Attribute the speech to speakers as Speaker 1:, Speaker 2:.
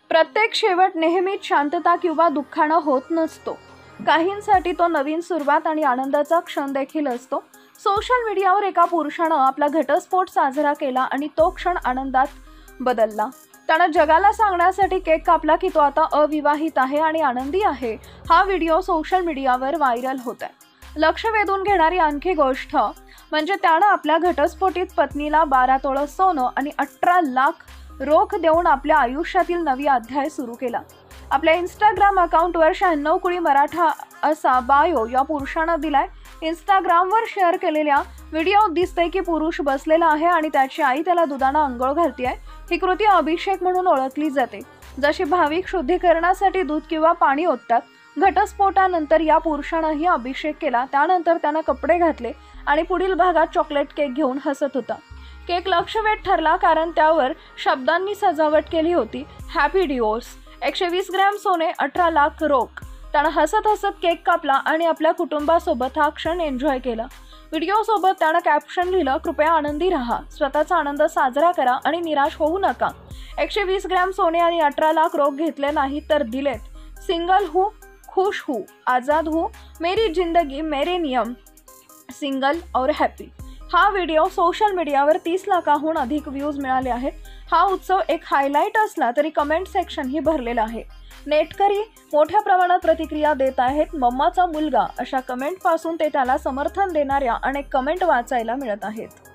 Speaker 1: प्रत्येक शेवट नेहमीच शांतता किंवा दुःखानं होत नसतो. काहींसाठी तो नवीन सुरुवात आणि आनंदाचा क्षण देखील असतो. सोशल मीडियावर एका पुरुषानं आपला घटस्फोट साजरा केला आणि तो क्षण आनंदात बदलला. त्यानं जगाला सांगण्यासाठी केक कापला की तो आता अविवाहित आहे आणि आनंदी आहे. हा व्हिडिओ सोशल मीडियावर व्हायरल होत आहे. लक्ष वेधून घेणारी आणखी गोष्ट म्हणजे त्यानं आपल्या घटस्फोटित पत्नीला 12 तोळं सोनं आणि 18 लाख रोख देऊन आपल्या आयुष्यातील नवी अध्याय सुरू केला. आपल्या इंस्टाग्राम अकाउंटवर 96 कुळी मराठा असा बायो या पुरुषानं दिलाय. इंस्टाग्रामवर शेअर केलेल्या व्हिडिओत दिसतंय की पुरुष बसलेला आहे आणि त्याची आई त्याला दुधानं अंघोळ घालतीये. ही कृती अभिषेक म्हणून ओळखली जाते. जशी भाविक शुद्धीकरणासाठी दूध किंवा पाणी ओततात, घटस्फोटानंतर या पुरुषानंही अभिषेक केला. त्यानंतर त्यानं कपडे घातले आणि पुढील भागात चॉकलेट केक घेऊन हसत होता. केक लक्षवेध ठरला कारण त्यावर शब्दांनी सजावट केली होती, हॅपी डिवोर्स. 120 ग्रॅम सोने, 18 लाख रोख. त्यानं हसत हसत केक कापला आणि आपल्या कुटुंबासोबत हा क्षण एन्जॉय केला. व्हिडिओसोबत त्यानं कॅप्शन लिहिलं, कृपया आनंदी राहा, स्वतःचा आनंद साजरा करा आणि निराश होऊ नका. 120 ग्रॅम सोने आणि 18 लाख रोख घेतले नाही तर दिलेत. सिंगल हूँ, खुश हूँ, आजाद हूँ, मेरी जिंदगी मेरे नियम, सिंगल और हॅपी. हा व्हिडिओ सोशल मीडियावर 30 लाखाहून अधिक व्ह्यूज मिळाले आहेत. हा उत्सव एक हायलाईट असला तरी कमेंट सेक्शनही भरलेलं आहे. नेटकरी मोठ्या प्रमाणात प्रतिक्रिया देत आहेत. मम्माचा मुलगा अशा कमेंटपासून ते त्याला समर्थन देणाऱ्या अनेक कमेंट वाचायला मिळत आहेत.